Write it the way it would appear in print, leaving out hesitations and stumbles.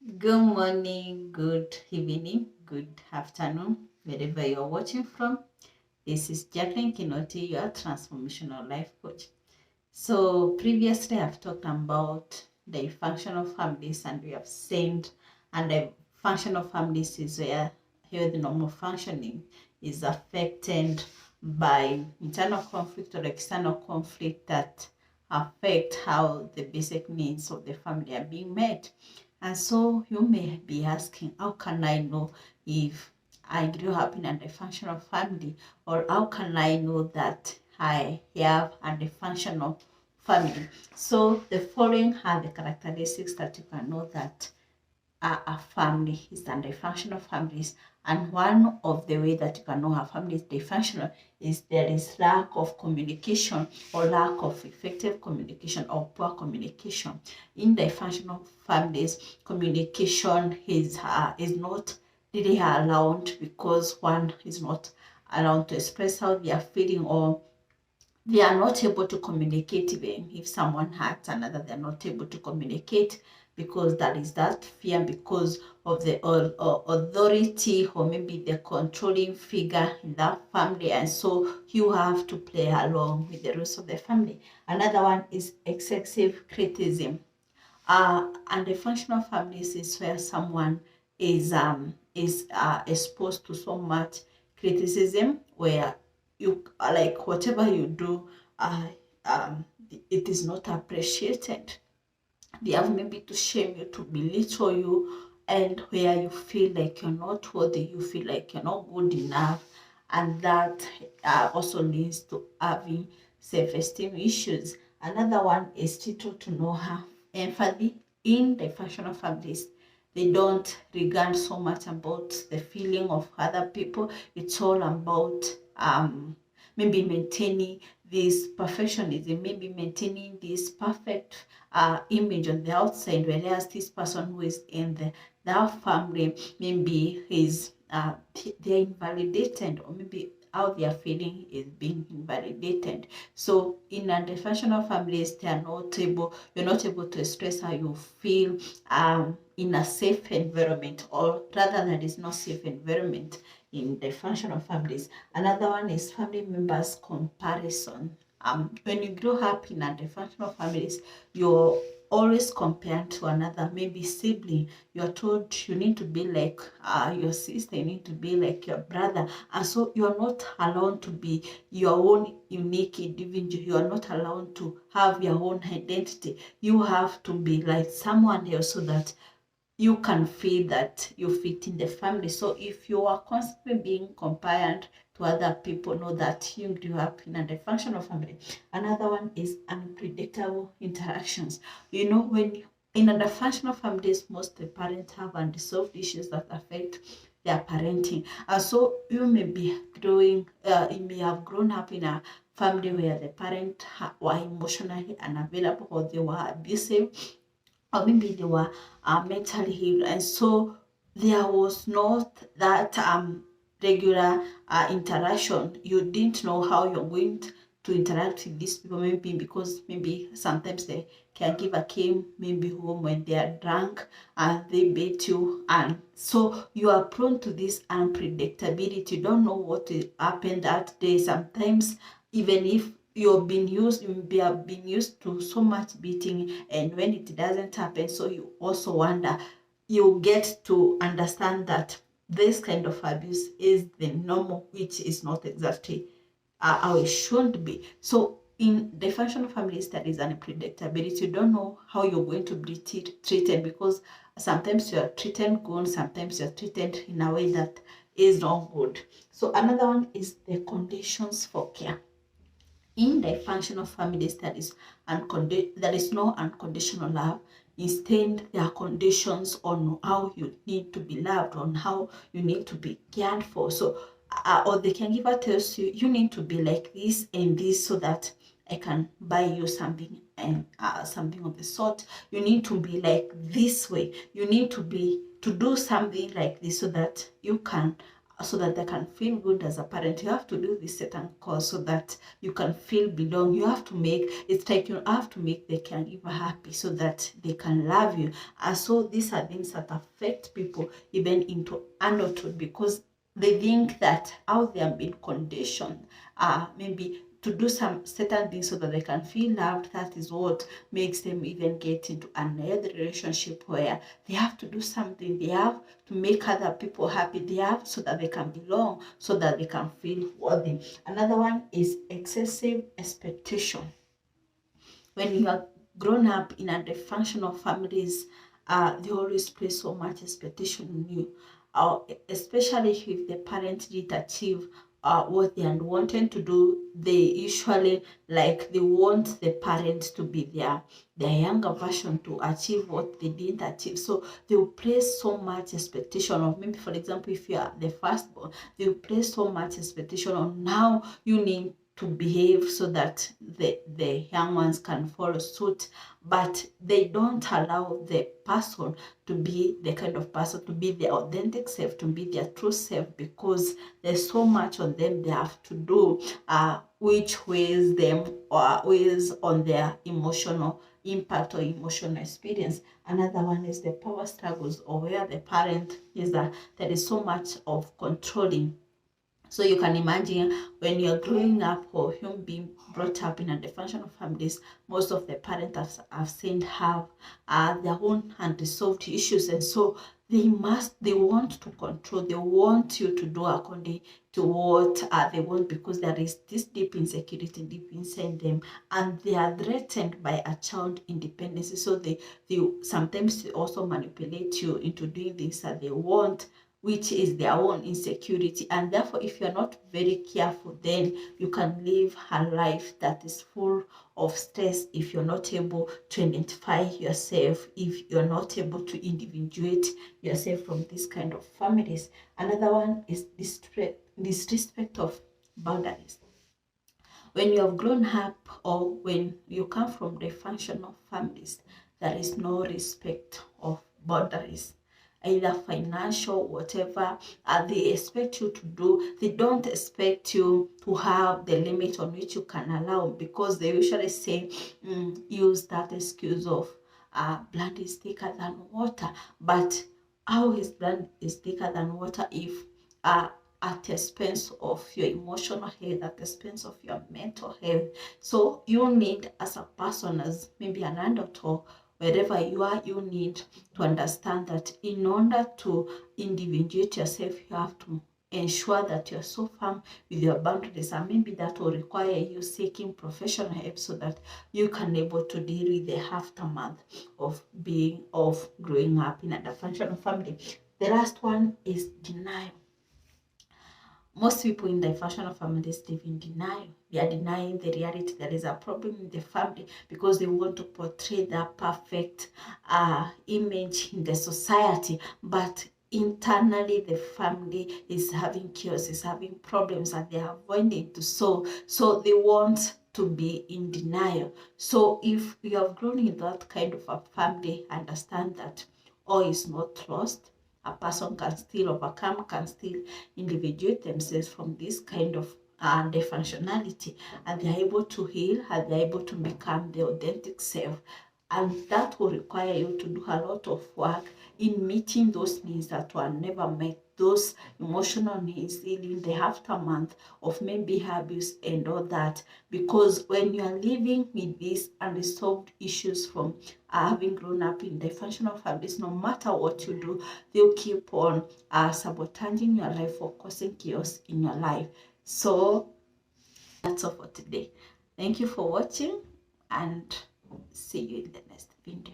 Good morning, good evening, good afternoon, wherever you're watching from. This is Jacqueline Kinoti, your transformational life coach. So previously I've talked about the functional families, and we have seen, and the functional families is where healthy normal functioning is affected by internal conflict or external conflict that affect how the basic needs of the family are being met. And so you may be asking, how can I know if I grew up in a dysfunctional family, or how can I know that I have a dysfunctional family? So the following are the characteristics that you can know that a family is a dysfunctional families. And one of the way that you can know a family is dysfunctional is there is lack of communication, or lack of effective communication, or poor communication. In dysfunctional families, communication is not really allowed, because one is not allowed to express how they are feeling, or they are not able to communicate. Even if someone hurts another, they are not able to communicate, because that is that fear, because of the authority, or maybe the controlling figure in that family, and so you have to play along with the rules of the family. Another one is excessive criticism. And the functional families is where someone is exposed to so much criticism, where you like whatever you do, uh, um, it is not appreciated. They have maybe to shame you, to belittle you, and where you feel like you're not worthy, you feel like you're not good enough, and that also leads to having self-esteem issues. Another one is little to no have empathy. In the functional families, they don't regard so much about the feeling of other people. It's all about maybe maintaining this perfectionism, maybe maintaining this perfect image on the outside, whereas this person who is in that family, maybe is they're invalidated, or maybe how they are feeling is being invalidated. So in a dysfunctional families, they are not able, you're not able to express how you feel in a safe environment, or rather that is not safe environment in the functional families. Another one is family members comparison. When you grow up in a dysfunctional families, you're always compared to another, maybe sibling. You're told you need to be like your sister, you need to be like your brother, and so you're not allowed to be your own unique individual. You are not allowed to have your own identity. You have to be like someone else, so that you can feel that you fit in the family. So if you are constantly being compared to other people, know that you grew up in a dysfunctional family. Another one is unpredictable interactions. You know, when in a dysfunctional families, most the parents have unresolved issues that affect their parenting. And so you may be growing, you may have grown up in a family where the parents were emotionally unavailable, or they were abusive, or maybe they were mentally ill, and so there was not that regular interaction. You didn't know how you're going to interact with these people, maybe because maybe sometimes the caregiver came maybe home when they are drunk and they beat you, and so you are prone to this unpredictability. You don't know what will happen that day. Sometimes even if you have been used to so much beating, and when it doesn't happen, so you also wonder, you get to understand that this kind of abuse is the normal, which is not exactly how it should be. So in the functional family studies and unpredictability, you don't know how you're going to be treated, because sometimes you're treated good, sometimes you're treated in a way that is not good. So another one is the conditions for care. In the functional family studies, there is no unconditional love. Instead, there are conditions on how you need to be loved, on how you need to be cared for. So, or the caregiver tells you, you need to be like this and this, so that I can buy you something, and something of the sort. You need to be like this way. You need to do something like this, so that so that they can feel good as a parent. You have to do this certain course so that you can feel belong. You have to make, it's like you have to make the caregiver happy so that they can love you. And so these are things that affect people even into adulthood, because they think that how they have been conditioned, maybe to do some certain things so that they can feel loved. That is what makes them even get into another relationship where they have to do something. They have to make other people happy. They have so that they can belong, so that they can feel worthy. Another one is excessive expectation. When you are grown up in a dysfunctional families, they always place so much expectation on you, especially if the parent did achieve what they had wanted to do. They usually, like, they want the parent to be their younger version to achieve what they didn't achieve. So they will place so much expectation of, maybe for example, if you are the firstborn, they will place so much expectation on how you need to behave so that the young ones can follow suit, but they don't allow the person to be the kind of person, to be their authentic self, to be their true self, because there's so much on them they have to do, which weighs them or weighs on their emotional impact or emotional experience. Another one is the power struggles, or where the parent is that there is so much of controlling. So you can imagine when you're growing up or you're being brought up in a dysfunctional families, most of the parents I've seen have their own unresolved issues, and so they want to control. They want you to do according to what they want, because there is this deep insecurity deep inside them, and they are threatened by a child independence. So they sometimes also manipulate you into doing things that they want, which is their own insecurity. And therefore, if you're not very careful, then you can live a life that is full of stress if you're not able to identify yourself, if you're not able to individuate yourself from this kind of families. Another one is disrespect of boundaries. When you have grown up, or when you come from dysfunctional families, there is no respect of boundaries, either financial, whatever they expect you to do. They don't expect you to have the limit on which you can allow, because they usually say, use that excuse of blood is thicker than water. But how is blood is thicker than water if at the expense of your emotional health, at the expense of your mental health? So you need, as a person, as maybe an adult or wherever you are, you need to understand that in order to individuate yourself, you have to ensure that you're so firm with your boundaries, and maybe that will require you seeking professional help so that you can able to deal with the aftermath of growing up in a dysfunctional family. The last one is denial. Most people in dysfunctional families live in denial. They are denying the reality. There is a problem in the family because they want to portray that perfect image in the society. But internally, the family is having chaos, is having problems, and they are avoiding to solve. So they want to be in denial. So if you have grown in that kind of a family, understand that all is not lost. A person can still overcome, can still individuate themselves from this kind of dysfunctionality, and they're able to heal, and they're able to become their authentic self. And that will require you to do a lot of work in meeting those needs that were never met, those emotional needs, in the aftermath of maybe abuse and all that. Because when you are living with these unresolved issues from having grown up in dysfunctional families, no matter what you do, they'll keep on sabotaging your life or causing chaos in your life. So that's all for today. Thank you for watching, and see you in the next video.